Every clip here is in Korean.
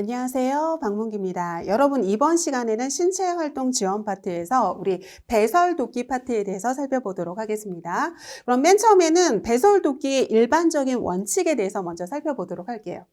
안녕하세요. 박문기입니다. 여러분, 이번 시간에는 신체활동 지원 파트에서 우리 배설도끼 파트에 대해서 살펴보도록 하겠습니다. 그럼 맨 처음에는 배설도끼의 일반적인 원칙에 대해서 먼저 살펴보도록 할게요.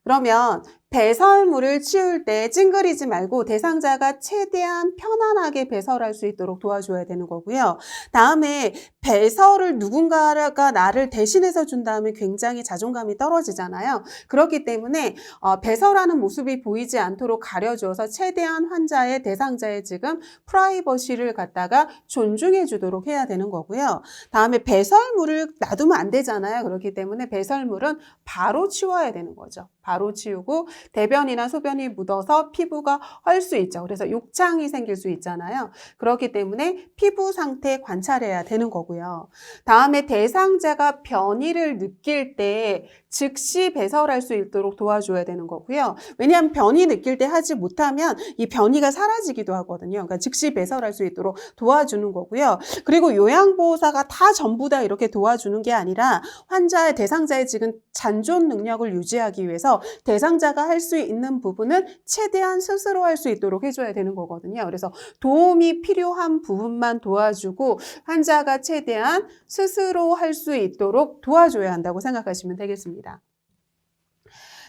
그러면 배설물을 치울 때 찡그리지 말고 대상자가 최대한 편안하게 배설할 수 있도록 도와줘야 되는 거고요. 다음에 배설을 누군가가 나를 대신해서 준다면 굉장히 자존감이 떨어지잖아요. 그렇기 때문에 배설하는 모습이 보이지 않도록 가려줘서 최대한 환자의 대상자의 지금 프라이버시를 갖다가 존중해 주도록 해야 되는 거고요. 다음에 배설물을 놔두면 안 되잖아요. 그렇기 때문에 배설물은 바로 치워야 되는 거죠. 바로 치우고 대변이나 소변이 묻어서 피부가 헐 수 있죠. 그래서 욕창이 생길 수 있잖아요. 그렇기 때문에 피부 상태 관찰해야 되는 거고요. 다음에 대상자가 변이를 느낄 때 즉시 배설할 수 있도록 도와줘야 되는 거고요. 왜냐하면 변이 느낄 때 하지 못하면 이 변이가 사라지기도 하거든요. 그러니까 즉시 배설할 수 있도록 도와주는 거고요. 그리고 요양보호사가 다 전부 다 이렇게 도와주는 게 아니라 환자의 대상자의 지금 잔존 능력을 유지하기 위해서 대상자가 할 수 있는 부분은 최대한 스스로 할 수 있도록 해줘야 되는 거거든요. 그래서 도움이 필요한 부분만 도와주고 환자가 최대한 스스로 할 수 있도록 도와줘야 한다고 생각하시면 되겠습니다.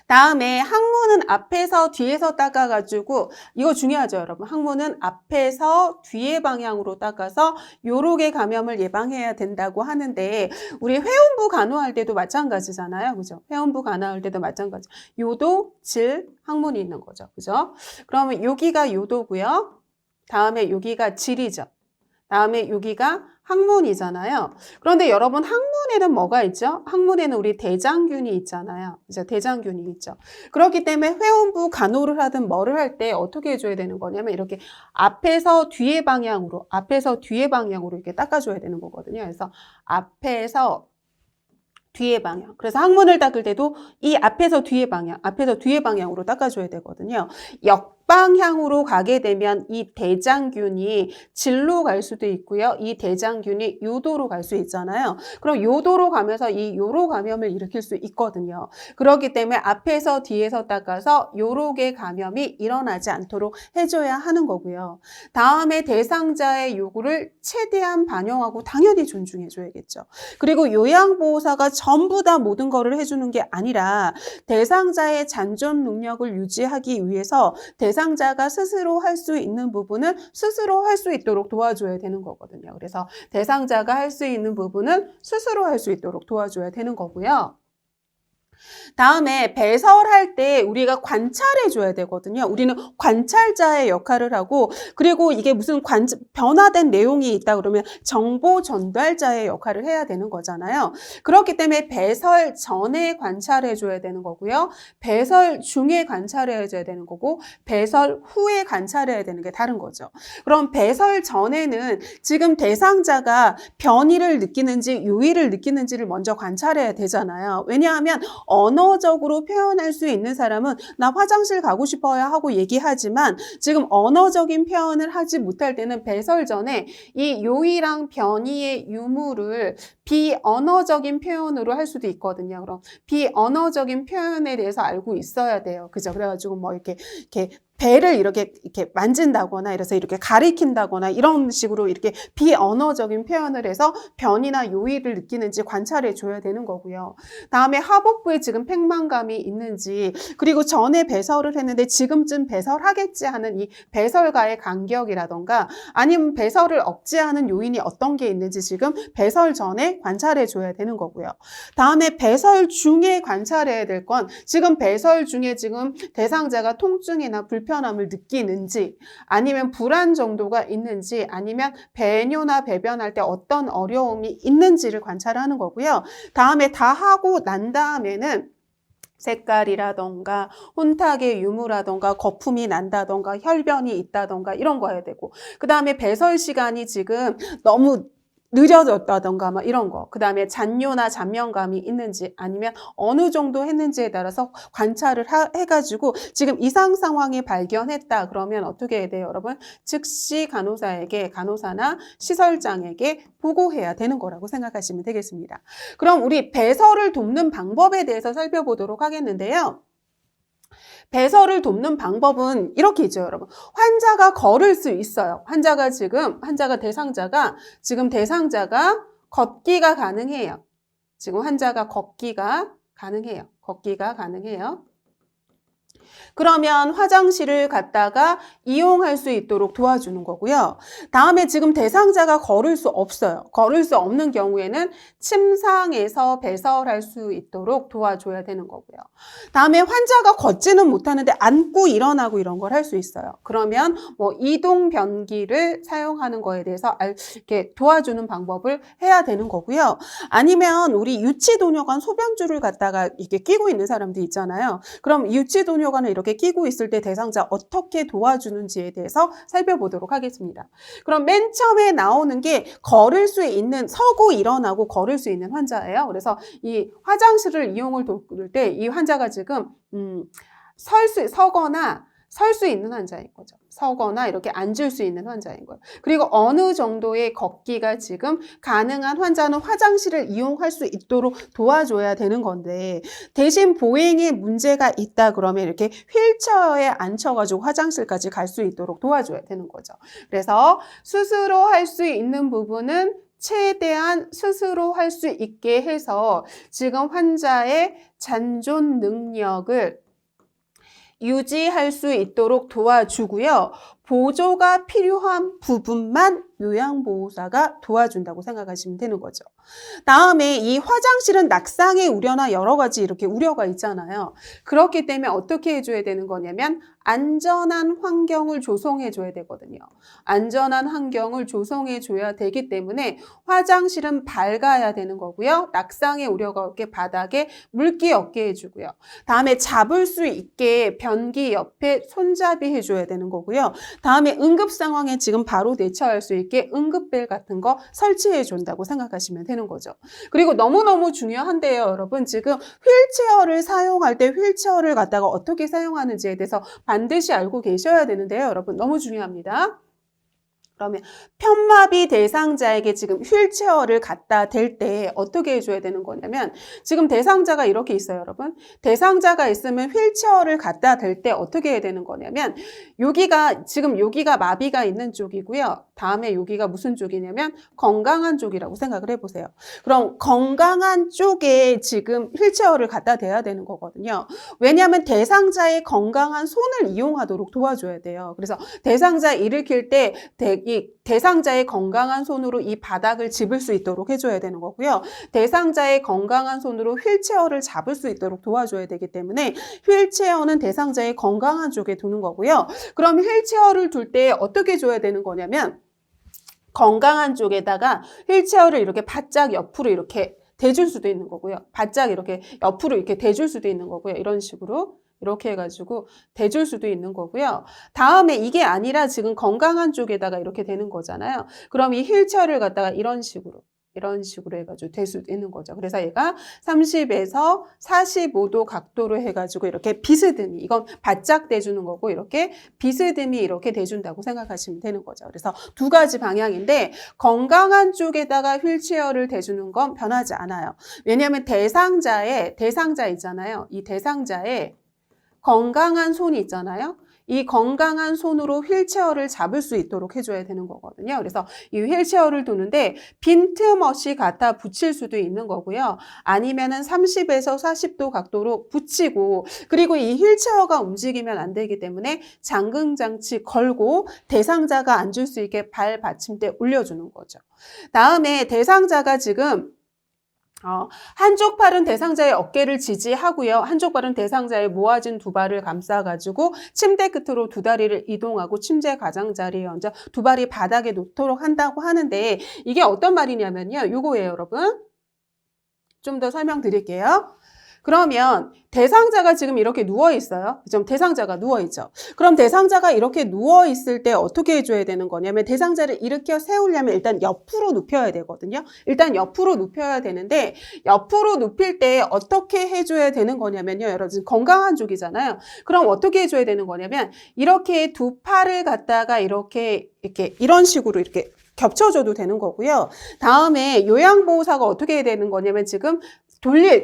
다음에 항문은 앞에서 뒤에서 닦아가지고 이거 중요하죠, 여러분. 항문은 앞에서 뒤에 방향으로 닦아서 요로게 감염을 예방해야 된다고 하는데 우리 회원부 간호할 때도 마찬가지잖아요, 그죠? 회원부 간호할 때도 마찬가지. 요도, 질, 항문이 있는 거죠, 그죠? 그러면 여기가 요도고요. 다음에 여기가 질이죠. 다음에 여기가 항문이잖아요. 그런데 여러분 항문에는 뭐가 있죠? 항문에는 우리 대장균이 있잖아요. 그죠? 대장균이 있죠. 그렇기 때문에 회원부 간호를 하든 뭐를 할 때 어떻게 해줘야 되는 거냐면 이렇게 앞에서 뒤에 방향으로 이렇게 닦아줘야 되는 거거든요. 그래서 앞에서 뒤에 방향. 그래서 항문을 닦을 때도 이 앞에서 뒤에 방향으로 닦아줘야 되거든요. 역방향으로 가게 되면 이 대장균이 질로 갈 수도 있고요. 이 대장균이 요도로 갈 수 있잖아요. 그럼 요도로 가면서 이 요로 감염을 일으킬 수 있거든요. 그렇기 때문에 앞에서 뒤에서 닦아서 요로게 감염이 일어나지 않도록 해줘야 하는 거고요. 다음에 대상자의 요구를 최대한 반영하고 당연히 존중해줘야겠죠. 그리고 요양보호사가 전부 다 모든 거를 해주는 게 아니라 대상자의 잔존 능력을 유지하기 위해서 대상자가 스스로 할 수 있는 부분은 스스로 할 수 있도록 도와줘야 되는 거거든요. 그래서 대상자가 할 수 있는 부분은 스스로 할 수 있도록 도와줘야 되는 거고요. 다음에 배설할 때 우리가 관찰해 줘야 되거든요. 우리는 관찰자의 역할을 하고 그리고 이게 무슨 변화된 내용이 있다 그러면 정보 전달자의 역할을 해야 되는 거잖아요. 그렇기 때문에 배설 전에 관찰해 줘야 되는 거고요. 배설 중에 관찰해 줘야 되는 거고 배설 후에 관찰해야 되는 게 다른 거죠. 그럼 배설 전에는 지금 대상자가 변이를 느끼는지 요일을 느끼는지를 먼저 관찰해야 되잖아요. 왜냐하면 언어적으로 표현할 수 있는 사람은 나 화장실 가고 싶어요 하고 얘기하지만 지금 언어적인 표현을 하지 못할 때는 배설 전에 이 요일랑 변이의 유무를 비언어적인 표현으로 할 수도 있거든요. 그럼 비언어적인 표현에 대해서 알고 있어야 돼요. 그죠? 그래가지고 뭐 이렇게 배를 이렇게 만진다거나 이래서 이렇게 가리킨다거나 이런 식으로 이렇게 비언어적인 표현을 해서 변이나 요일을 느끼는지 관찰해 줘야 되는 거고요. 다음에 하복부에 지금 팽만감이 있는지 그리고 전에 배설을 했는데 지금쯤 배설하겠지 하는 이 배설과의 간격이라던가 아니면 배설을 억제하는 요인이 어떤 게 있는지 지금 배설 전에 관찰해 줘야 되는 거고요. 다음에 배설 중에 관찰해야 될 건 지금 배설 중에 지금 대상자가 통증이나 불편함을 느끼는지 아니면 불안 정도가 있는지 아니면 배뇨나 배변할 때 어떤 어려움이 있는지를 관찰하는 거고요. 다음에 다 하고 난 다음에는 색깔이라던가 혼탁의 유무라던가 거품이 난다던가 혈변이 있다던가 이런 거 해야 되고 그 다음에 배설 시간이 지금 너무 느려졌다던가 막 이런 거. 그 다음에 잔뇨나 잔면감이 있는지 아니면 어느 정도 했는지에 따라서 관찰을 해가지고 지금 이상 상황을 발견했다 그러면 어떻게 해야 돼요, 여러분? 즉시 간호사나 시설장에게 보고해야 되는 거라고 생각하시면 되겠습니다. 그럼 우리 배설을 돕는 방법에 대해서 살펴보도록 하겠는데요. 배설을 돕는 방법은 이렇게 있죠, 여러분. 환자가 걸을 수 있어요. 대상자가 걷기가 가능해요. 지금 환자가 걷기가 가능해요. 그러면 화장실을 갔다가 이용할 수 있도록 도와주는 거고요. 다음에 지금 대상자가 걸을 수 없어요. 걸을 수 없는 경우에는 침상에서 배설할 수 있도록 도와줘야 되는 거고요. 다음에 환자가 걷지는 못하는데 앉고 일어나고 이런 걸 할 수 있어요. 그러면 뭐 이동 변기를 사용하는 거에 대해서 이렇게 도와주는 방법을 해야 되는 거고요. 아니면 우리 유치도뇨관 소변줄을 갖다가 이렇게 끼고 있는 사람들 있잖아요. 그럼 유치도뇨관을 이렇게 끼고 있을 때 대상자 어떻게 도와주는지에 대해서 살펴보도록 하겠습니다. 그럼 맨 처음에 나오는 게 걸을 수 있는, 서고 일어나고 걸을 수 있는 환자예요. 그래서 이 화장실을 이용을 도울 때 이 환자가 지금 서거나 설 수 있는 환자인 거죠. 서거나 이렇게 앉을 수 있는 환자인 거예요. 그리고 어느 정도의 걷기가 지금 가능한 환자는 화장실을 이용할 수 있도록 도와줘야 되는 건데, 대신 보행에 문제가 있다 그러면 이렇게 휠체어에 앉혀가지고 화장실까지 갈 수 있도록 도와줘야 되는 거죠. 그래서 스스로 할 수 있는 부분은 최대한 스스로 할 수 있게 해서 지금 환자의 잔존 능력을 유지할 수 있도록 도와주고요. 보조가 필요한 부분만 요양보호사가 도와준다고 생각하시면 되는 거죠. 다음에 이 화장실은 낙상의 우려나 여러 가지 이렇게 우려가 있잖아요. 그렇기 때문에 어떻게 해줘야 되는 거냐면 안전한 환경을 조성해줘야 되거든요. 안전한 환경을 조성해줘야 되기 때문에 화장실은 밝아야 되는 거고요. 낙상의 우려가 없게 바닥에 물기 없게 해주고요. 다음에 잡을 수 있게 변기 옆에 손잡이 해줘야 되는 거고요. 다음에 응급 상황에 지금 바로 대처할 수 있게 응급벨 같은 거 설치해 준다고 생각하시면 되는 거죠. 그리고 너무너무 중요한데요, 여러분. 지금 휠체어를 사용할 때 휠체어를 갖다가 어떻게 사용하는지에 대해서 반드시 알고 계셔야 되는데요, 여러분. 너무 중요합니다. 그러면 편마비 대상자에게 지금 휠체어를 갖다 댈 때 어떻게 해줘야 되는 거냐면, 지금 대상자가 이렇게 있어요, 여러분. 대상자가 있으면 휠체어를 갖다 댈 때 어떻게 해야 되는 거냐면, 지금 여기가 마비가 있는 쪽이고요. 다음에 여기가 무슨 쪽이냐면 건강한 쪽이라고 생각을 해보세요. 그럼 건강한 쪽에 지금 휠체어를 갖다 대야 되는 거거든요. 왜냐하면 대상자의 건강한 손을 이용하도록 도와줘야 돼요. 그래서 대상자 일으킬 때 이 대상자의 건강한 손으로 이 바닥을 짚을 수 있도록 해줘야 되는 거고요. 대상자의 건강한 손으로 휠체어를 잡을 수 있도록 도와줘야 되기 때문에 휠체어는 대상자의 건강한 쪽에 두는 거고요. 그럼 휠체어를 둘 때 어떻게 줘야 되는 거냐면 건강한 쪽에다가 휠체어를 이렇게 바짝 옆으로 이렇게 대줄 수도 있는 거고요. 바짝 이렇게 옆으로 이렇게 대줄 수도 있는 거고요. 이런 식으로. 이렇게 해가지고 대줄 수도 있는 거고요. 다음에 이게 아니라 지금 건강한 쪽에다가 이렇게 되는 거잖아요. 그럼 이 휠체어를 갖다가 이런 식으로 해가지고 될 수 있는 거죠. 그래서 얘가 30에서 45도 각도로 해가지고 이렇게 비스듬히, 이건 바짝 대주는 거고 이렇게 비스듬히 이렇게 대준다고 생각하시면 되는 거죠. 그래서 두 가지 방향인데 건강한 쪽에다가 휠체어를 대주는 건 변하지 않아요. 왜냐하면 대상자 있잖아요. 이 대상자의 건강한 손이 있잖아요. 이 건강한 손으로 휠체어를 잡을 수 있도록 해줘야 되는 거거든요. 그래서 이 휠체어를 두는데 빈틈없이 갖다 붙일 수도 있는 거고요. 아니면은 30에서 40도 각도로 붙이고, 그리고 이 휠체어가 움직이면 안 되기 때문에 잠금장치 걸고 대상자가 앉을 수 있게 발 받침대 올려주는 거죠. 다음에 대상자가 지금 한쪽 팔은 대상자의 어깨를 지지하고요. 한쪽 발은 대상자의 모아진 두 발을 감싸가지고 침대 끝으로 두 다리를 이동하고 침대 가장자리에 얹어 두 발이 바닥에 놓도록 한다고 하는데, 이게 어떤 말이냐면요. 요거예요, 여러분. 좀 더 설명드릴게요. 그러면 대상자가 지금 이렇게 누워있어요. 그죠? 대상자가 누워있죠. 그럼 대상자가 이렇게 누워있을 때 어떻게 해줘야 되는 거냐면 대상자를 일으켜 세우려면 일단 옆으로 눕혀야 되거든요. 일단 옆으로 눕혀야 되는데 옆으로 눕힐 때 어떻게 해줘야 되는 거냐면요. 여러분 건강한 쪽이잖아요. 그럼 어떻게 해줘야 되는 거냐면 이렇게 두 팔을 갖다가 이렇게 이런 식으로 이렇게 겹쳐줘도 되는 거고요. 다음에 요양보호사가 어떻게 해야 되는 거냐면 지금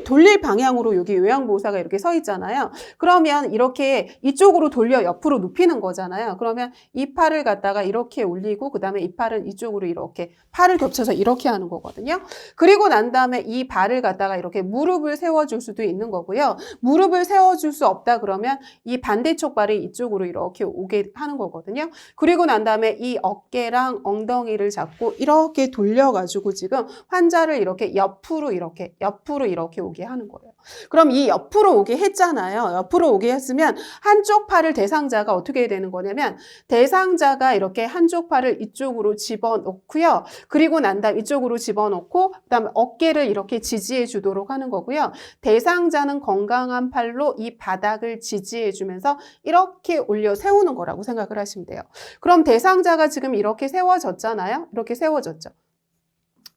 돌릴 방향으로 여기 요양보호사가 이렇게 서 있잖아요. 그러면 이렇게 이쪽으로 돌려 옆으로 눕히는 거잖아요. 그러면 이 팔을 갖다가 이렇게 올리고 그 다음에 이 팔은 이쪽으로 이렇게 팔을 겹쳐서 이렇게 하는 거거든요. 그리고 난 다음에 이 발을 갖다가 이렇게 무릎을 세워줄 수도 있는 거고요. 무릎을 세워줄 수 없다 그러면 이 반대쪽 발이 이쪽으로 이렇게 오게 하는 거거든요. 그리고 난 다음에 이 어깨랑 엉덩이를 잡고 이렇게 돌려가지고 지금 환자를 이렇게 옆으로 이렇게 오게 하는 거예요. 그럼 이 옆으로 오게 했잖아요. 옆으로 오게 했으면 한쪽 팔을 대상자가 어떻게 해야 되는 거냐면 대상자가 이렇게 한쪽 팔을 이쪽으로 집어넣고요. 그리고 난 다음 이쪽으로 집어넣고 그다음에 어깨를 이렇게 지지해 주도록 하는 거고요. 대상자는 건강한 팔로 이 바닥을 지지해 주면서 이렇게 올려 세우는 거라고 생각을 하시면 돼요. 그럼 대상자가 지금 이렇게 세워졌잖아요. 이렇게 세워졌죠.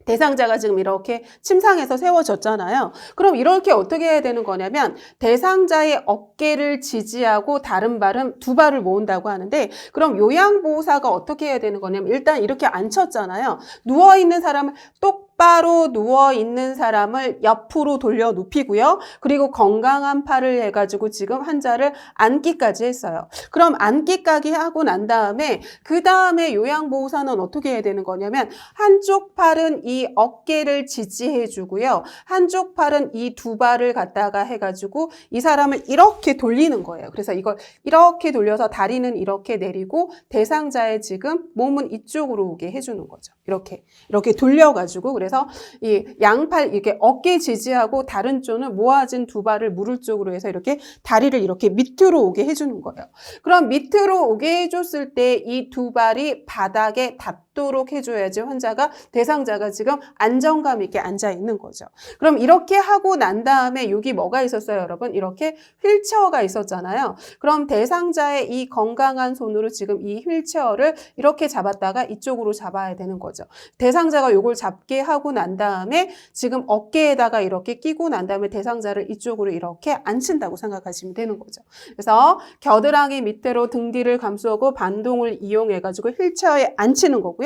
대상자가 지금 이렇게 침상에서 세워졌잖아요. 그럼 이렇게 어떻게 해야 되는 거냐면 대상자의 어깨를 지지하고 다른 발은 두 발을 모은다고 하는데 그럼 요양보호사가 어떻게 해야 되는 거냐면 일단 이렇게 앉혔잖아요. 누워있는 사람을 똑바로 누워있는 사람을 옆으로 돌려 눕히고요. 그리고 건강한 팔을 해가지고 지금 환자를 앉기까지 했어요. 그럼 앉기까지 하고 난 다음에 그 다음에 요양보호사는 어떻게 해야 되는 거냐면 한쪽 팔은 이 어깨를 지지해 주고요. 한쪽 팔은 이 두 발을 갖다가 해가지고 이 사람을 이렇게 돌리는 거예요. 그래서 이걸 이렇게 돌려서 다리는 이렇게 내리고 대상자의 지금 몸은 이쪽으로 오게 해주는 거죠. 이렇게 돌려가지고 그래서 이 양팔 이렇게 어깨 지지하고 다른 쪽은 모아진 두 발을 무릎 쪽으로 해서 이렇게 다리를 이렇게 밑으로 오게 해주는 거예요. 그럼 밑으로 오게 해줬을 때 이 두 발이 바닥에 닿도록 해줘야지 환자가 대상자가 지금 안정감 있게 앉아 있는 거죠. 그럼 이렇게 하고 난 다음에 여기 뭐가 있었어요, 여러분? 이렇게 휠체어가 있었잖아요. 그럼 대상자의 이 건강한 손으로 지금 이 휠체어를 이렇게 잡았다가 이쪽으로 잡아야 되는 거죠. 대상자가 이걸 잡게 하고 난 다음에 지금 어깨에다가 이렇게 끼고 난 다음에 대상자를 이쪽으로 이렇게 앉힌다고 생각하시면 되는 거죠. 그래서 겨드랑이 밑으로 등 뒤를 감싸고 반동을 이용해가지고 휠체어에 앉히는 거고요.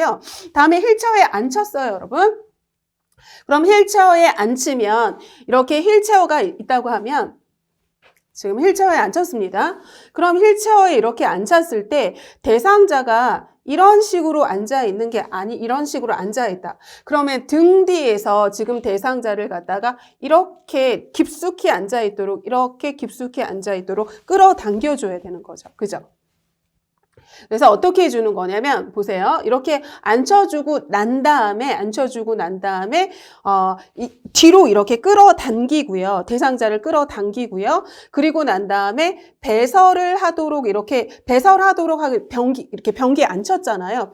다음에 휠체어에 앉혔어요, 여러분. 그럼 휠체어에 앉히면 이렇게 휠체어가 있다고 하면 지금 휠체어에 앉혔습니다. 그럼 휠체어에 이렇게 앉혔을 때 대상자가 이런 식으로 앉아 있는 게 아니 이런 식으로 앉아 있다. 그러면 등 뒤에서 지금 대상자를 갖다가 이렇게 깊숙이 앉아 있도록 끌어당겨 줘야 되는 거죠. 그죠? 그래서 어떻게 해주는 거냐면 보세요. 이렇게 앉혀주고 난 다음에 뒤로 이렇게 끌어당기고요. 대상자를 끌어당기고요. 그리고 난 다음에 배설을 하도록 하고 변기에 앉혔잖아요.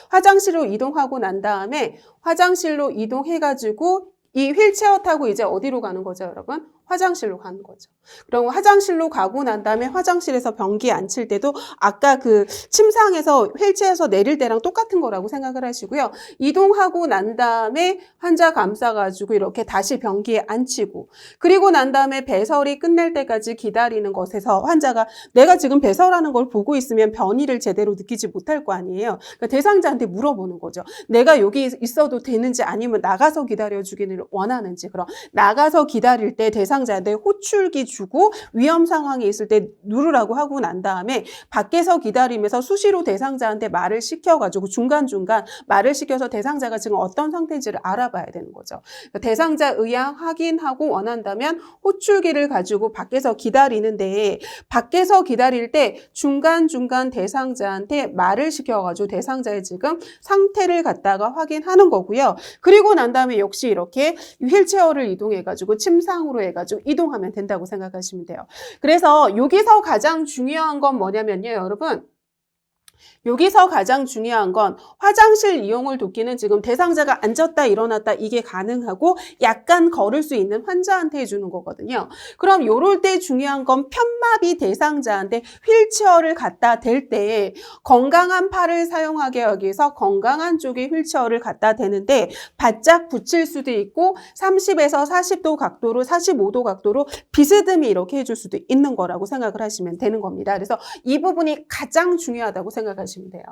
화장실로 이동하고 난 다음에 화장실로 이동해가지고 이 휠체어 타고 이제 어디로 가는 거죠, 여러분? 화장실로 가는 거죠. 그럼 화장실로 가고 난 다음에 화장실에서 변기에 앉힐 때도 아까 그 침상에서 휠체어에서 내릴 때랑 똑같은 거라고 생각을 하시고요. 이동하고 난 다음에 환자 감싸가지고 이렇게 다시 변기에 앉히고 그리고 난 다음에 배설이 끝날 때까지 기다리는 것에서 환자가 내가 지금 배설하는 걸 보고 있으면 변이를 제대로 느끼지 못할 거 아니에요. 그러니까 대상자한테 물어보는 거죠. 내가 여기 있어도 되는지 아니면 나가서 기다려주기를 원하는지. 그럼 나가서 기다릴 때 대상자한테 호출기 주고 위험 상황이 있을 때 누르라고 하고 난 다음에 밖에서 기다리면서 수시로 대상자한테 말을 시켜가지고 중간중간 말을 시켜서 대상자가 지금 어떤 상태인지를 알아봐야 되는 거죠. 대상자 의향 확인하고 원한다면 호출기를 가지고 밖에서 기다리는데 밖에서 기다릴 때 중간중간 대상자한테 말을 시켜가지고 대상자의 지금 상태를 갖다가 확인하는 거고요. 그리고 난 다음에 역시 이렇게 휠체어를 이동해가지고 침상으로 해가지고 이동하면 된다고 생각하시면 돼요. 그래서 여기서 가장 중요한 건 뭐냐면요, 여러분. 여기서 가장 중요한 건 화장실 이용을 돕기는 지금 대상자가 앉았다 일어났다 이게 가능하고 약간 걸을 수 있는 환자한테 해주는 거거든요. 그럼 요럴 때 중요한 건 편마비 대상자한테 휠체어를 갖다 댈 때 건강한 팔을 사용하게 하기 위해서 건강한 쪽에 휠체어를 갖다 대는데 바짝 붙일 수도 있고 30에서 40도 각도로 45도 각도로 비스듬히 이렇게 해줄 수도 있는 거라고 생각을 하시면 되는 겁니다. 그래서 이 부분이 가장 중요하다고 생각하시면 돼요.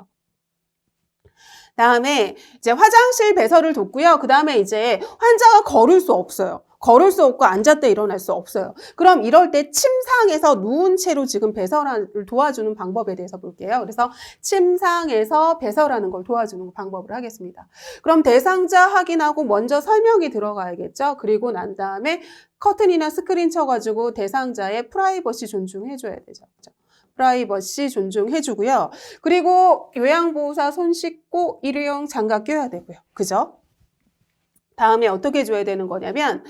다음에 이제 화장실 배설을 뒀고요. 그 다음에 이제 환자가 걸을 수 없어요. 걸을 수 없고 앉았다 일어날 수 없어요. 그럼 이럴 때 침상에서 누운 채로 지금 배설을 도와주는 방법에 대해서 볼게요. 그래서 침상에서 배설하는 걸 도와주는 방법을 하겠습니다. 그럼 대상자 확인하고 먼저 설명이 들어가야겠죠. 그리고 난 다음에 커튼이나 스크린 쳐가지고 대상자의 프라이버시 존중해줘야 되죠. 그렇죠? 프라이버시 존중해주고요. 그리고 요양보호사 손 씻고 일회용 장갑 껴야 되고요. 그죠? 다음에 어떻게 해줘야 되는 거냐면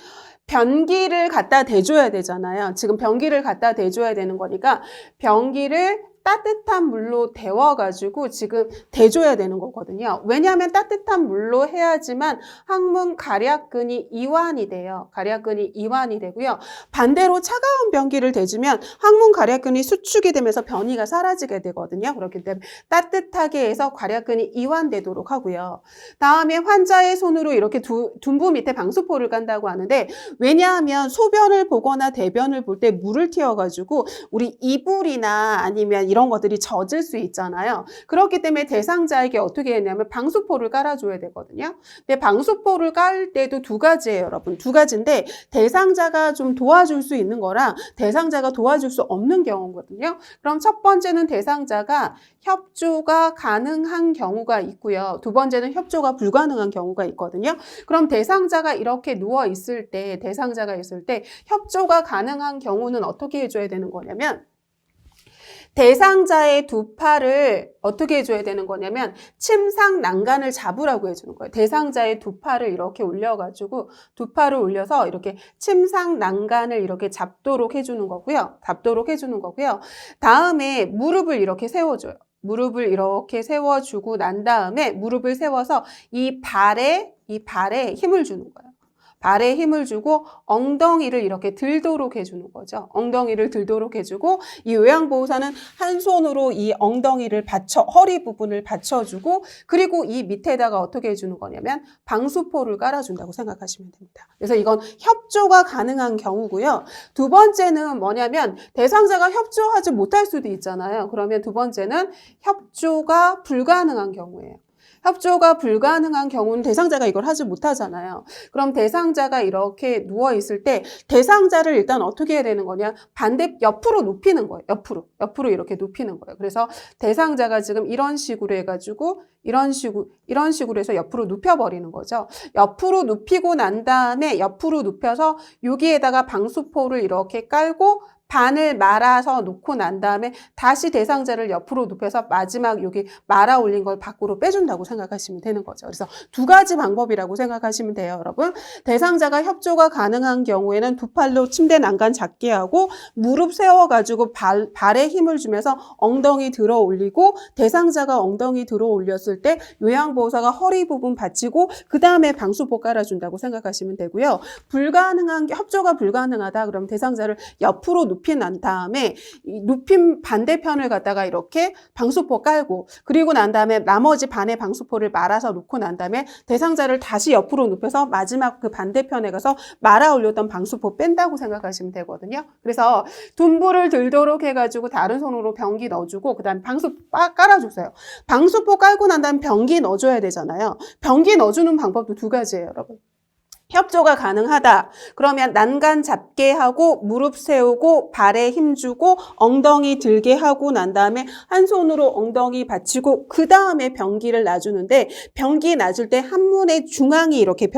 변기를 갖다 대줘야 되잖아요. 지금 변기를 갖다 대줘야 되는 거니까 변기를 따뜻한 물로 데워가지고 지금 대줘야 되는 거거든요. 왜냐하면 따뜻한 물로 해야지만 항문 가략근이 이완이 돼요. 가략근이 이완이 되고요. 반대로 차가운 변기를 대주면 항문 가략근이 수축이 되면서 변이가 사라지게 되거든요. 그렇기 때문에 따뜻하게 해서 가략근이 이완되도록 하고요. 다음에 환자의 손으로 이렇게 둔부 밑에 방수포를 깐다고 하는데 왜냐하면 소변을 보거나 대변을 볼 때 물을 튀어가지고 우리 이불이나 아니면 이런 것들이 젖을 수 있잖아요. 그렇기 때문에 대상자에게 어떻게 했냐면 방수포를 깔아줘야 되거든요. 근데 방수포를 깔 때도 두 가지예요, 여러분. 두 가지인데 대상자가 좀 도와줄 수 있는 거랑 대상자가 도와줄 수 없는 경우거든요. 그럼 첫 번째는 대상자가 협조가 가능한 경우가 있고요. 두 번째는 협조가 불가능한 경우가 있거든요. 그럼 대상자가 이렇게 누워 있을 때, 대상자가 있을 때 협조가 가능한 경우는 어떻게 해줘야 되는 거냐면 대상자의 두 팔을 어떻게 해줘야 되는 거냐면 침상 난간을 잡으라고 해주는 거예요. 대상자의 두 팔을 이렇게 올려가지고 두 팔을 올려서 이렇게 침상 난간을 이렇게 잡도록 해주는 거고요. 잡도록 해주는 거고요. 다음에 무릎을 이렇게 세워줘요. 무릎을 이렇게 세워주고 난 다음에 무릎을 세워서 이 발에 힘을 주는 거예요. 발에 힘을 주고 엉덩이를 이렇게 들도록 해주는 거죠. 엉덩이를 들도록 해주고 이 요양보호사는 한 손으로 이 엉덩이를 허리 부분을 받쳐주고 그리고 이 밑에다가 어떻게 해주는 거냐면 방수포를 깔아준다고 생각하시면 됩니다. 그래서 이건 협조가 가능한 경우고요. 두 번째는 뭐냐면 대상자가 협조하지 못할 수도 있잖아요. 그러면 두 번째는 협조가 불가능한 경우예요. 협조가 불가능한 경우는 대상자가 이걸 하지 못하잖아요. 그럼 대상자가 이렇게 누워있을 때 대상자를 일단 어떻게 해야 되는 거냐? 옆으로 눕히는 거예요. 옆으로 이렇게 눕히는 거예요. 그래서 대상자가 지금 이런 식으로 해가지고 이런 식으로 해서 옆으로 눕혀버리는 거죠. 옆으로 눕히고 난 다음에 옆으로 눕혀서 여기에다가 방수포를 이렇게 깔고 반을 말아서 놓고 난 다음에 다시 대상자를 옆으로 눕혀서 마지막 여기 말아 올린 걸 밖으로 빼준다고 생각하시면 되는 거죠. 그래서 두 가지 방법이라고 생각하시면 돼요, 여러분. 대상자가 협조가 가능한 경우에는 두 팔로 침대 난간 잡게 하고 무릎 세워가지고 발에 힘을 주면서 엉덩이 들어 올리고 대상자가 엉덩이 들어 올렸을 때 요양보호사가 허리 부분 받치고 그 다음에 방수포 깔아준다고 생각하시면 되고요. 협조가 불가능하다 그러면 대상자를 옆으로 눕힌 난 다음에 이 눕힌 반대편을 갖다가 이렇게 방수포 깔고 그리고 난 다음에 나머지 반의 방수포를 말아서 놓고 난 다음에 대상자를 다시 옆으로 눕혀서 마지막 그 반대편에 가서 말아 올렸던 방수포 뺀다고 생각하시면 되거든요. 그래서 둔부를 들도록 해가지고 다른 손으로 변기 넣어주고 그 다음에 방수포 깔아주세요. 방수포 깔고 난 다음에 변기 넣어줘야 되잖아요. 변기 넣어주는 방법도 두 가지예요, 여러분. 협조가 가능하다. 그러면 난간 잡게 하고 무릎 세우고 발에 힘주고 엉덩이 들게 하고 난 다음에 한 손으로 엉덩이 받치고 그 다음에 변기를 놔주는데 변기 놔줄 때 항문의 중앙이 이렇게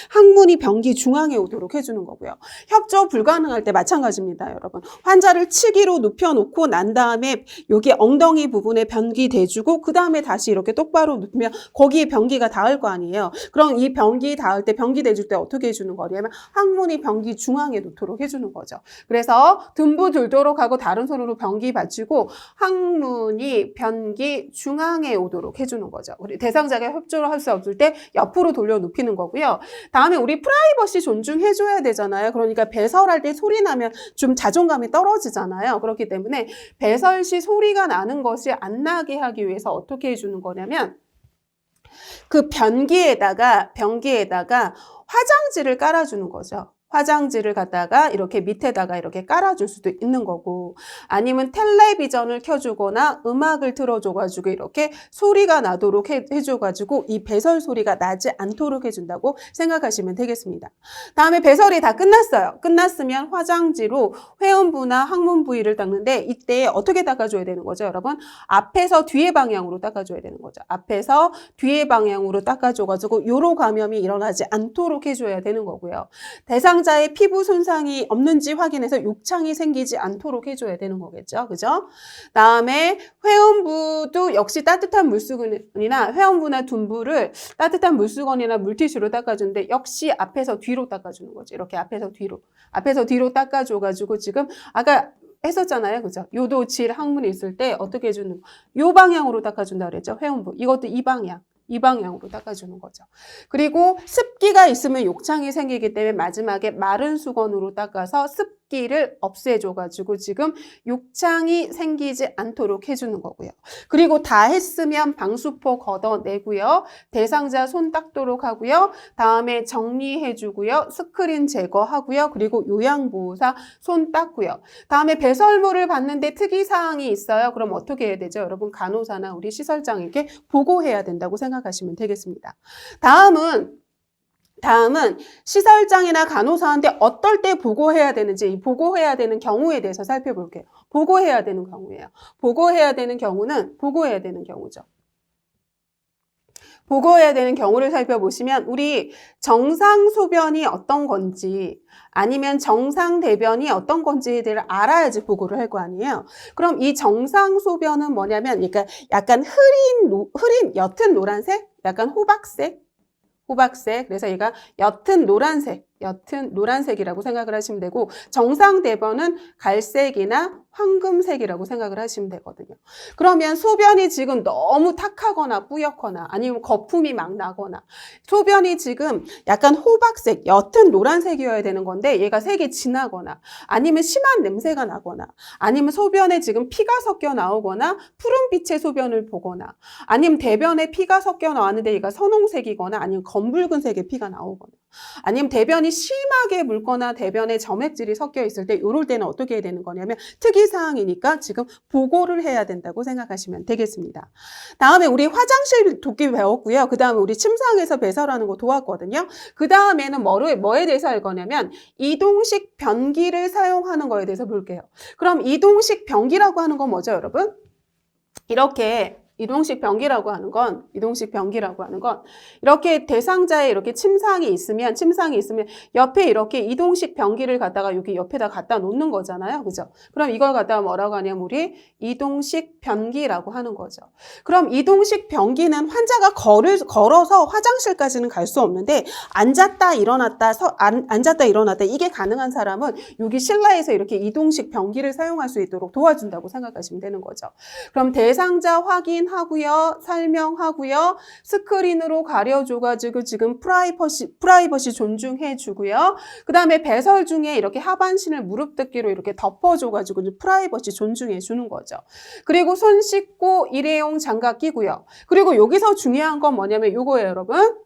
항문이 변기 중앙에 오도록 해주는 거고요. 협조 불가능할 때 마찬가지입니다, 여러분. 환자를 치기로 눕혀놓고 난 다음에 여기 엉덩이 부분에 변기 대주고 그 다음에 다시 이렇게 똑바로 눕히면 거기에 변기가 닿을 거 아니에요. 그럼 이 변기 닿을 때 변기 해줄 때 어떻게 해주는 거냐면 항문이 변기 중앙에 놓도록 해주는 거죠. 그래서 둔부 들도록 하고 다른 손으로 변기 받치고 항문이 변기 중앙에 오도록 해주는 거죠. 우리 대상자가 협조를 할 수 없을 때 옆으로 돌려 눕히는 거고요. 다음에 우리 프라이버시 존중해줘야 되잖아요. 그러니까 배설할 때 소리 나면 좀 자존감이 떨어지잖아요. 그렇기 때문에 배설 시 소리가 나는 것이 안 나게 하기 위해서 어떻게 해주는 거냐면 그 변기에다가 화장지를 깔아주는 거죠. 화장지를 갖다가 이렇게 밑에다가 이렇게 깔아줄 수도 있는 거고, 아니면 텔레비전을 켜주거나 음악을 틀어줘가지고 이렇게 소리가 나도록 해줘가지고 이 배설 소리가 나지 않도록 해준다고 생각하시면 되겠습니다. 다음에 배설이 다 끝났어요. 끝났으면 화장지로 회음부나 항문 부위를 닦는데 이때 어떻게 닦아줘야 되는 거죠, 여러분? 앞에서 뒤에 방향으로 닦아줘야 되는 거죠. 앞에서 뒤에 방향으로 닦아줘가지고 요로 감염이 일어나지 않도록 해줘야 되는 거고요. 대상자의 피부 손상이 없는지 확인해서 욕창이 생기지 않도록 해줘야 되는 거겠죠. 그죠? 다음에 회음부도 역시 따뜻한 물수건이나 회음부나 둔부를 따뜻한 물수건이나 물티슈로 닦아주는데 역시 앞에서 뒤로 닦아주는 거죠. 이렇게 앞에서 뒤로 닦아줘가지고 지금 아까 했었잖아요. 그죠? 요도질 항문이 있을 때 어떻게 해주는 거? 요 방향으로 닦아준다 그랬죠. 회음부. 이것도 이 방향으로 닦아주는 거죠. 그리고 습기가 있으면 욕창이 생기기 때문에 마지막에 마른 수건으로 닦아서 습기를 없애줘가지고 지금 욕창이 생기지 않도록 해주는 거고요. 그리고 다 했으면 방수포 걷어내고요. 대상자 손 닦도록 하고요. 다음에 정리해주고요. 스크린 제거하고요. 그리고 요양보호사 손 닦고요. 다음에 배설물을 받는데 특이사항이 있어요. 그럼 어떻게 해야 되죠? 여러분 간호사나 우리 시설장에게 보고해야 된다고 생각하시면 되겠습니다. 다음은 시설장이나 간호사한테 어떨 때 보고해야 되는지, 이 보고해야 되는 경우에 대해서 살펴볼게요. 보고해야 되는 경우예요. 보고해야 되는 경우는 보고해야 되는 경우죠. 보고해야 되는 경우를 살펴보시면 우리 정상 소변이 어떤 건지 아니면 정상 대변이 어떤 건지에 대해 알아야지 보고를 할 거 아니에요. 그럼 이 정상 소변은 뭐냐면 그러니까 약간 흐린 옅은 노란색, 약간 호박색. 그래서 얘가 옅은 노란색이라고 생각을 하시면 되고 정상 대변은 갈색이나 황금색이라고 생각을 하시면 되거든요. 그러면 소변이 지금 너무 탁하거나 뿌옇거나 아니면 거품이 막 나거나 소변이 지금 약간 호박색, 옅은 노란색이어야 되는 건데 얘가 색이 진하거나 아니면 심한 냄새가 나거나 아니면 소변에 지금 피가 섞여 나오거나 푸른빛의 소변을 보거나 아니면 대변에 피가 섞여 나왔는데 얘가 선홍색이거나 아니면 검붉은색의 피가 나오거나 아니면 대변이 심하게 묽거나 대변에 점액질이 섞여 있을 때 이럴 때는 어떻게 해야 되는 거냐면 특이사항이니까 지금 보고를 해야 된다고 생각하시면 되겠습니다. 다음에 우리 화장실 돕기 배웠고요. 그 다음에 우리 침상에서 배설하는 거 도왔거든요. 그 다음에는 뭐에 대해서 할 거냐면 이동식 변기를 사용하는 거에 대해서 볼게요. 그럼 이동식 변기라고 하는 건 뭐죠, 여러분? 이렇게 이동식 변기라고 하는 건 이렇게 대상자에 이렇게 침상이 있으면 옆에 이렇게 이동식 변기를 갖다가 여기 옆에다 갖다 놓는 거잖아요. 그죠? 그럼 이걸 갖다가 뭐라고 하냐면 우리 이동식 변기라고 하는 거죠. 그럼 이동식 변기는 환자가 걸어서 화장실까지는 갈 수 없는데 앉았다 일어났다 이게 가능한 사람은 여기 실내에서 이렇게 이동식 변기를 사용할 수 있도록 도와준다고 생각하시면 되는 거죠. 그럼 대상자 확인하고요. 설명하고요. 스크린으로 가려줘가지고 지금 프라이버시 존중해주고요. 그 다음에 배설 중에 이렇게 하반신을 무릎 뜯기로 이렇게 덮어줘가지고 프라이버시 존중해주는 거죠. 그리고 손 씻고 일회용 장갑 끼고요. 그리고 여기서 중요한 건 뭐냐면 이거예요, 여러분.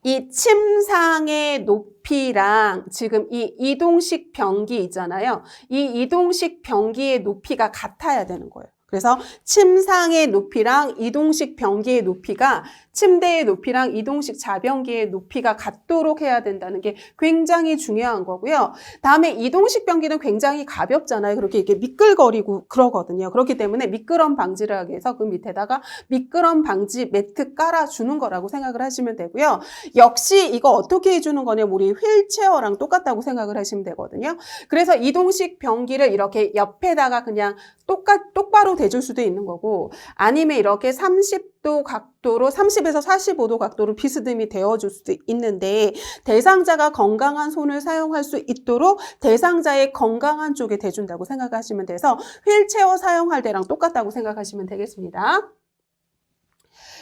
이 침상의 높이랑 지금 이 이동식 변기 있잖아요. 이 이동식 변기의 높이가 같아야 되는 거예요. 그래서 침상의 높이랑 이동식 변기의 높이가 침대의 높이랑 이동식 자변기의 높이가 같도록 해야 된다는 게 굉장히 중요한 거고요. 다음에 이동식 변기는 굉장히 가볍잖아요. 그렇게 이렇게 미끌거리고 그러거든요. 그렇기 때문에 미끄럼 방지를 하기 위해서 그 밑에다가 미끄럼 방지 매트 깔아주는 거라고 생각을 하시면 되고요. 역시 이거 어떻게 해주는 거냐면 우리 휠체어랑 똑같다고 생각을 하시면 되거든요. 그래서 이동식 변기를 이렇게 옆에다가 그냥 똑바로 대줄 수도 있는 거고 아니면 이렇게 30도 각도로 30에서 45도 각도로 비스듬히 대어줄 수도 있는데 대상자가 건강한 손을 사용할 수 있도록 대상자의 건강한 쪽에 대준다고 생각하시면 돼서 휠체어 사용할 때랑 똑같다고 생각하시면 되겠습니다.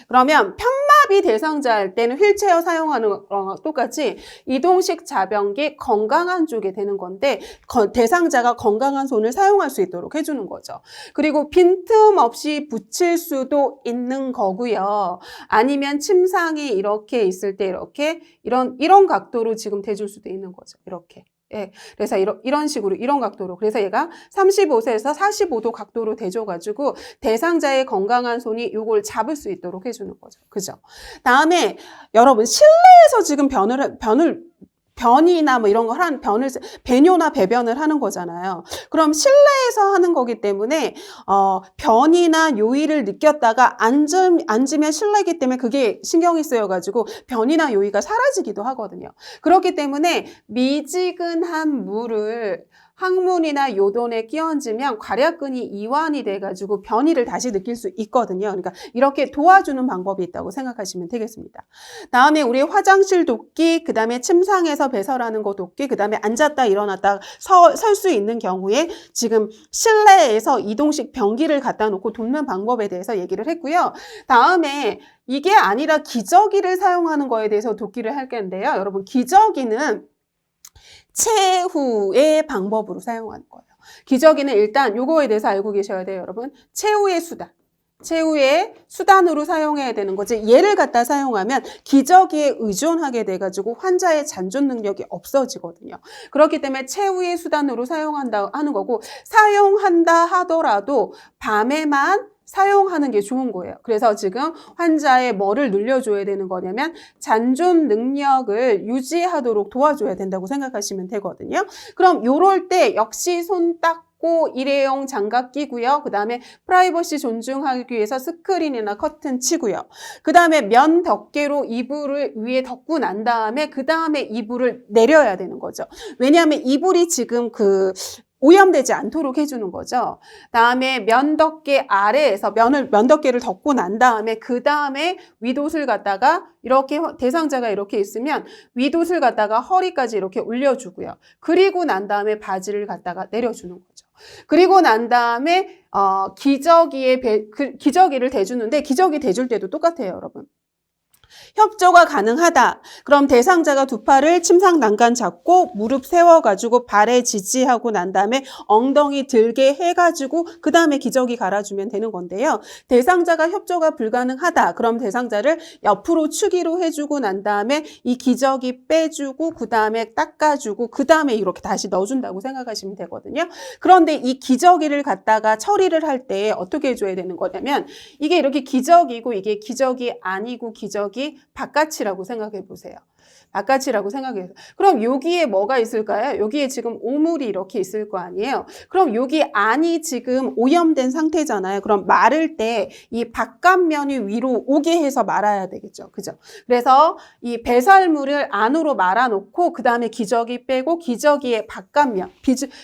그러면 편마 시합이 대상자일 때는 휠체어 사용하는 거랑 똑같이 이동식 자변기 건강한 쪽에 되는 건데 대상자가 건강한 손을 사용할 수 있도록 해주는 거죠. 그리고 빈틈없이 붙일 수도 있는 거고요. 아니면 침상이 이렇게 있을 때 이렇게 이런 각도로 지금 대줄 수도 있는 거죠. 이렇게. 예, 그래서 이런 식으로 이런 각도로 그래서 얘가 35세에서 45도 각도로 대줘가지고 대상자의 건강한 손이 이걸 잡을 수 있도록 해주는 거죠. 그죠? 다음에 여러분 실내에서 지금 변이나 뭐 이런 거 배뇨나 배변을 하는 거잖아요. 그럼 실내에서 하는 거기 때문에 변이나 요의를 느꼈다가 앉으면 실내이기 때문에 그게 신경이 쓰여가지고 변이나 요의가 사라지기도 하거든요. 그렇기 때문에 미지근한 물을 항문이나 요돈에 끼얹으면 괄약근이 이완이 돼가지고 변이를 다시 느낄 수 있거든요. 그러니까 이렇게 도와주는 방법이 있다고 생각하시면 되겠습니다. 다음에 우리 화장실 돕기, 그 다음에 침상에서 배설하는 거 돕기, 그 다음에 앉았다 일어났다 설 수 있는 경우에 지금 실내에서 이동식 변기를 갖다 놓고 돕는 방법에 대해서 얘기를 했고요. 다음에 이게 아니라 기저귀를 사용하는 거에 대해서 돕기를 할 건데요. 여러분 기저귀는 최후의 방법으로 사용하는 거예요. 기저귀는 일단 요거에 대해서 알고 계셔야 돼요, 여러분. 최후의 수단으로 사용해야 되는 거지. 얘를 갖다 사용하면 기저귀에 의존하게 돼가지고 환자의 잔존 능력이 없어지거든요. 그렇기 때문에 최후의 수단으로 사용한다 하는 거고, 사용한다 하더라도 밤에만 사용하는 게 좋은 거예요. 그래서 지금 환자의 뭐를 늘려줘야 되는 거냐면 잔존 능력을 유지하도록 도와줘야 된다고 생각하시면 되거든요. 그럼 요럴 때 역시 손 닦고 일회용 장갑 끼고요. 그 다음에 프라이버시 존중하기 위해서 스크린이나 커튼 치고요. 그 다음에 면 덮개로 이불을 위에 덮고 난 다음에 그 다음에 이불을 내려야 되는 거죠. 왜냐하면 이불이 지금 오염되지 않도록 해주는 거죠. 다음에 면덮개 아래에서 면덮개를 덮고 난 다음에 그 다음에 윗옷을 갖다가 이렇게 대상자가 이렇게 있으면 윗옷을 갖다가 허리까지 이렇게 올려주고요. 그리고 난 다음에 바지를 갖다가 내려주는 거죠. 그리고 난 다음에 기저귀를 대주는데 기저귀 대줄 때도 똑같아요, 여러분. 협조가 가능하다. 그럼 대상자가 두 팔을 침상 난간 잡고 무릎 세워가지고 발에 지지하고 난 다음에 엉덩이 들게 해가지고 그 다음에 기저귀 갈아주면 되는 건데요. 대상자가 협조가 불가능하다. 그럼 대상자를 옆으로 축이로 해주고 난 다음에 이 기저귀 빼주고 그 다음에 닦아주고 그 다음에 이렇게 다시 넣어준다고 생각하시면 되거든요. 그런데 이 기저귀를 갖다가 처리를 할 때 어떻게 해줘야 되는 거냐면 이게 이렇게 기저귀고 이게 기저귀 아니고 기저귀 바깥이라고 생각해 보세요. 바깥이라고 생각해요. 그럼 여기에 뭐가 있을까요? 여기에 지금 오물이 이렇게 있을 거 아니에요. 그럼 여기 안이 지금 오염된 상태잖아요. 그럼 마를 때 이 바깥면이 위로 오게 해서 말아야 되겠죠. 그죠? 그래서 이 배설물을 안으로 말아놓고 그 다음에 기저귀 빼고 기저귀의 바깥면,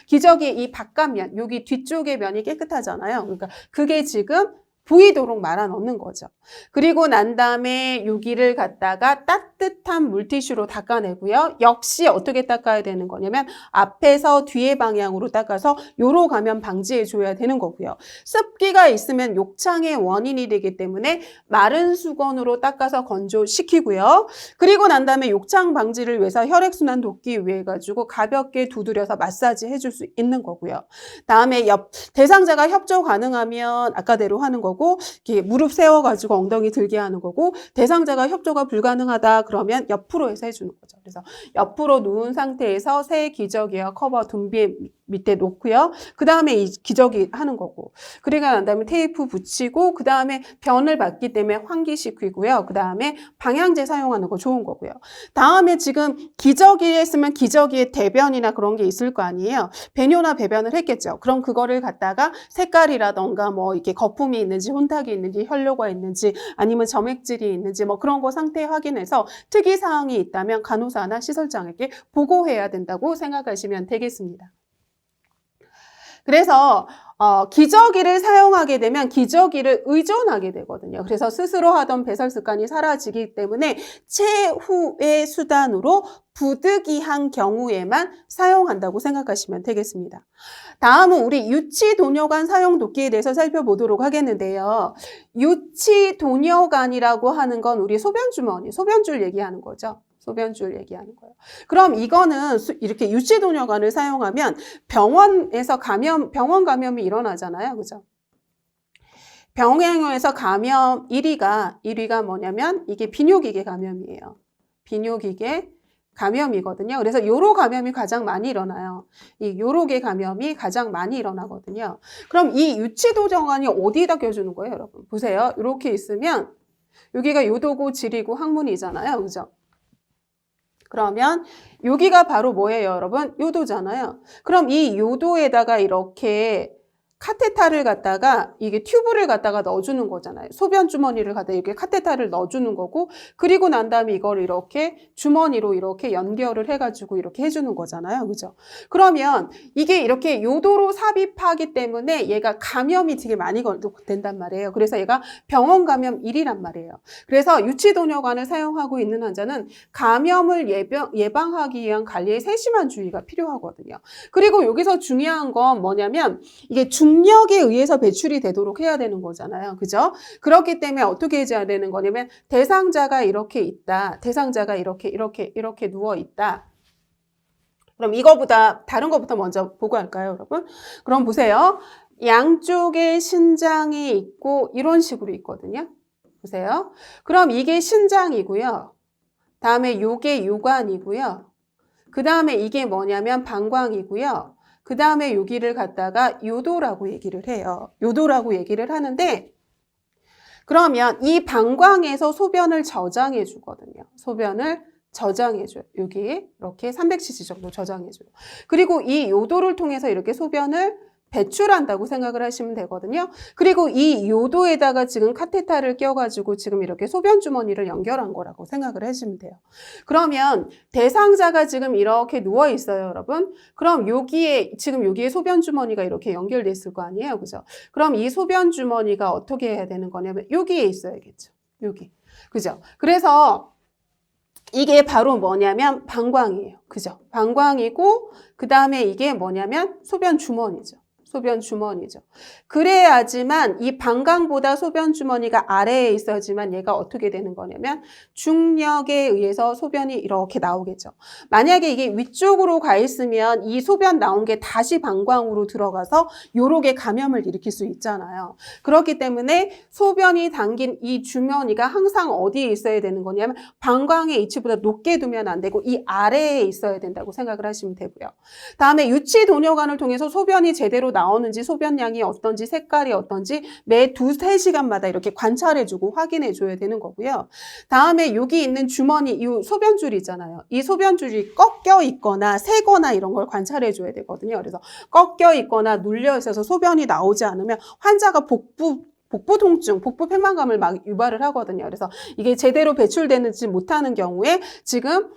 기저귀의 이 바깥면, 여기 뒤쪽의 면이 깨끗하잖아요. 그러니까 그게 지금 보이도록 말아 넣는 거죠. 그리고 난 다음에 여기를 갖다가 따뜻한 물티슈로 닦아내고요. 역시 어떻게 닦아야 되는 거냐면 앞에서 뒤에 방향으로 닦아서 요로 감염 방지해 줘야 되는 거고요. 습기가 있으면 욕창의 원인이 되기 때문에 마른 수건으로 닦아서 건조시키고요. 그리고 난 다음에 욕창 방지를 위해서 혈액순환 돕기 위해 가지고 가볍게 두드려서 마사지 해줄 수 있는 거고요. 다음에 대상자가 협조 가능하면 아까대로 하는 거고 이렇게 무릎 세워가지고 엉덩이 들게 하는 거고 대상자가 협조가 불가능하다 그러면 옆으로 해서 해주는 거죠. 그래서 옆으로 누운 상태에서 새 기저귀와 커버 둔비 밑에 놓고요. 그 다음에 이 기저귀 하는 거고 그리고 난 다음에 테이프 붙이고 그 다음에 변을 받기 때문에 환기시키고요. 그 다음에 방향제 사용하는 거 좋은 거고요. 다음에 지금 기저귀에 쓰면 기저귀에 대변이나 그런 게 있을 거 아니에요. 배뇨나 배변을 했겠죠. 그럼 그거를 갖다가 색깔이라던가 뭐 이렇게 거품이 있는지 혼탁이 있는지 혈뇨가 있는지 아니면 점액질이 있는지 뭐 그런 거 상태 확인해서 특이사항이 있다면 간호사나 시설장에게 보고해야 된다고 생각하시면 되겠습니다. 그래서 기저귀를 사용하게 되면 기저귀를 의존하게 되거든요. 그래서 스스로 하던 배설 습관이 사라지기 때문에 최후의 수단으로 부득이한 경우에만 사용한다고 생각하시면 되겠습니다. 다음은 우리 유치도뇨관 사용 도끼에 대해서 살펴보도록 하겠는데요. 유치도뇨관이라고 하는 건 우리 소변주머니, 소변줄 얘기하는 거죠. 소변줄 얘기하는 거예요. 그럼 이거는 이렇게 유치도뇨관을 사용하면 병원에서 병원 감염이 일어나잖아요. 그죠? 병원에서 감염 1위가 뭐냐면 이게 비뇨기계 감염이에요. 비뇨기계 감염이거든요. 그래서 요로 감염이 가장 많이 일어나요. 이 요로계 감염이 가장 많이 일어나거든요. 그럼 이 유치도뇨관이 어디에다 껴주는 거예요, 여러분? 보세요. 이렇게 있으면 여기가 요도고 지리고 항문이잖아요. 그죠? 그러면 여기가 바로 뭐예요, 여러분? 요도잖아요. 그럼 이 요도에다가 이렇게 카테타를 갖다가 이게 튜브를 갖다가 넣어주는 거잖아요. 소변 주머니를 갖다 이렇게 카테타를 넣어주는 거고, 그리고 난 다음에 이걸 이렇게 주머니로 이렇게 연결을 해가지고 이렇게 해주는 거잖아요. 그죠? 그러면 이게 이렇게 요도로 삽입하기 때문에 얘가 감염이 되게 많이 된단 말이에요. 그래서 얘가 병원 감염 1위란 말이에요. 그래서 유치도뇨관을 사용하고 있는 환자는 감염을 예방하기 위한 관리에 세심한 주의가 필요하거든요. 그리고 여기서 중요한 건 뭐냐면 이게 중력에 의해서 배출이 되도록 해야 되는 거잖아요. 그죠? 그렇기 때문에 어떻게 해줘야 되는 거냐면 대상자가 이렇게 있다. 대상자가 이렇게 누워 있다. 그럼 이거보다 다른 것부터 먼저 보고 할까요, 여러분? 그럼 보세요. 양쪽에 신장이 있고 이런 식으로 있거든요. 보세요. 그럼 이게 신장이고요. 다음에 요게 요관이고요. 그 다음에 이게 뭐냐면 방광이고요. 그 다음에 여기를 갖다가 요도라고 얘기를 해요. 요도라고 얘기를 하는데, 그러면 이 방광에서 소변을 저장해 주거든요. 소변을 저장해 줘요. 여기 이렇게 300cc 정도 저장해 줘요. 그리고 이 요도를 통해서 이렇게 소변을 배출한다고 생각을 하시면 되거든요. 그리고 이 요도에다가 지금 카테타를 껴가지고 지금 이렇게 소변 주머니를 연결한 거라고 생각을 하시면 돼요. 그러면 대상자가 지금 이렇게 누워 있어요, 여러분. 그럼 지금 여기에 소변 주머니가 이렇게 연결돼 있을 거 아니에요, 그죠? 그럼 이 소변 주머니가 어떻게 해야 되는 거냐면 여기에 있어야겠죠. 여기, 그죠? 그래서 이게 바로 뭐냐면 방광이에요, 그죠? 방광이고 그 다음에 이게 뭐냐면 소변 주머니죠. 소변 주머니죠. 그래야지만 이 방광보다 소변 주머니가 아래에 있어야지만 얘가 어떻게 되는 거냐면 중력에 의해서 소변이 이렇게 나오겠죠. 만약에 이게 위쪽으로 가 있으면 이 소변 나온 게 다시 방광으로 들어가서 요렇게 감염을 일으킬 수 있잖아요. 그렇기 때문에 소변이 담긴 이 주머니가 항상 어디에 있어야 되는 거냐면 방광의 위치보다 높게 두면 안 되고 이 아래에 있어야 된다고 생각을 하시면 되고요. 다음에 유치도뇨관을 통해서 소변이 제대로 나오는지 소변량이 어떤지 색깔이 어떤지 매 2-3시간마다 이렇게 관찰해주고 확인해줘야 되는 거고요. 다음에 여기 있는 주머니, 이 소변줄이 있잖아요. 이 소변줄이 꺾여 있거나 새거나 이런 걸 관찰해줘야 되거든요. 그래서 꺾여 있거나 눌려 있어서 소변이 나오지 않으면 환자가 복부 통증, 복부 팽만감을 막 유발을 하거든요. 그래서 이게 제대로 배출되지 못하는 경우에 지금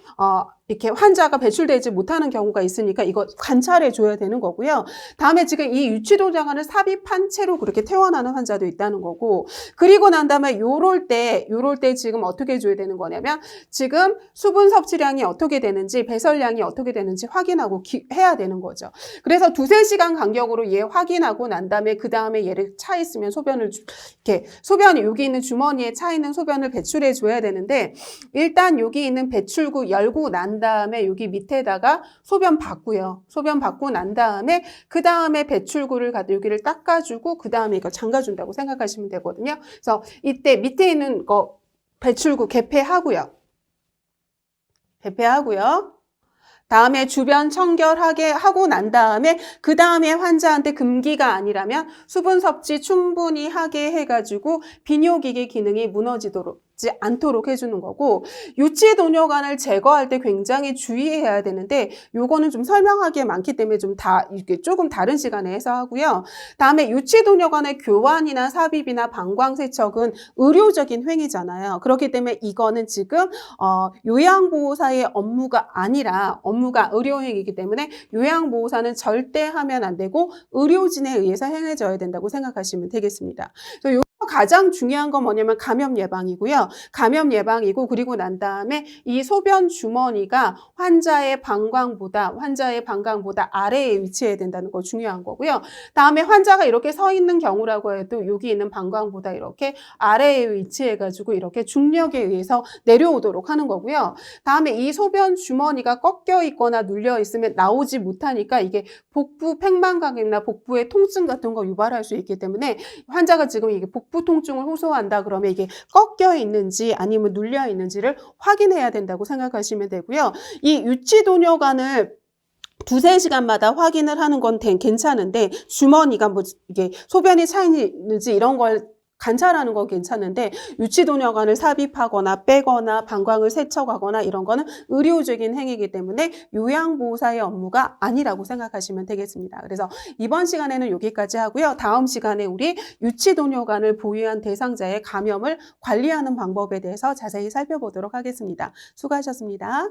이렇게 환자가 배출되지 못하는 경우가 있으니까 이거 관찰해 줘야 되는 거고요. 다음에 지금 이 유치도뇨관을 삽입한 채로 그렇게 퇴원하는 환자도 있다는 거고, 그리고 난 다음에 요럴 때 지금 어떻게 해줘야 되는 거냐면 지금 수분 섭취량이 어떻게 되는지 배설량이 어떻게 되는지 확인하고 해야 되는 거죠. 그래서 2-3시간 간격으로 얘 확인하고 난 다음에 그 다음에 얘를 차 있으면 소변이 여기 있는 주머니에 차 있는 소변을 배출해 줘야 되는데, 일단 여기 있는 배출구 열고 난 다음에 여기 밑에다가 소변 받고요. 소변 받고 난 다음에 그 다음에 배출구를 갖다 여기를 닦아주고 그 다음에 이거 잠가준다고 생각하시면 되거든요. 그래서 이때 밑에 있는 거 배출구 개폐하고요. 다음에 주변 청결하게 하고 난 다음에 그 다음에 환자한테 금기가 아니라면 수분 섭취 충분히 하게 해가지고 비뇨기계 기능이 무너지도록 지 않도록 해주는 거고, 유치도뇨관을 제거할 때 굉장히 주의해야 되는데 요거는 좀 설명하기에 많기 때문에 이렇게 조금 다른 시간에 해서 하고요. 다음에 유치도뇨관의 교환이나 삽입이나 방광세척은 의료적인 행위잖아요. 그렇기 때문에 이거는 지금 요양보호사의 업무가 아니라 업무가 의료행위이기 때문에 요양보호사는 절대 하면 안 되고 의료진에 의해서 행해져야 된다고 생각하시면 되겠습니다. 그래서 가장 중요한 건 뭐냐면 감염 예방이고요. 감염 예방이고, 그리고 난 다음에 이 소변 주머니가 환자의 방광보다 아래에 위치해야 된다는 거 중요한 거고요. 다음에 환자가 이렇게 서 있는 경우라고 해도 여기 있는 방광보다 이렇게 아래에 위치해가지고 이렇게 중력에 의해서 내려오도록 하는 거고요. 다음에 이 소변 주머니가 꺾여 있거나 눌려 있으면 나오지 못하니까 이게 복부 팽만감이나 복부의 통증 같은 거 유발할 수 있기 때문에 환자가 지금 이게 복부 통증을 호소한다 그러면 이게 꺾여 있는지 아니면 눌려 있는지를 확인해야 된다고 생각하시면 되고요. 이 유치도뇨관을 2~3시간마다 확인을 하는 건 괜찮은데, 주머니가 이게 소변이 차 있는지 이런 걸 관찰하는 건 괜찮은데, 유치도뇨관을 삽입하거나 빼거나 방광을 세척하거나 이런 거는 의료적인 행위이기 때문에 요양보호사의 업무가 아니라고 생각하시면 되겠습니다. 그래서 이번 시간에는 여기까지 하고요. 다음 시간에 우리 유치도뇨관을 보유한 대상자의 감염을 관리하는 방법에 대해서 자세히 살펴보도록 하겠습니다. 수고하셨습니다.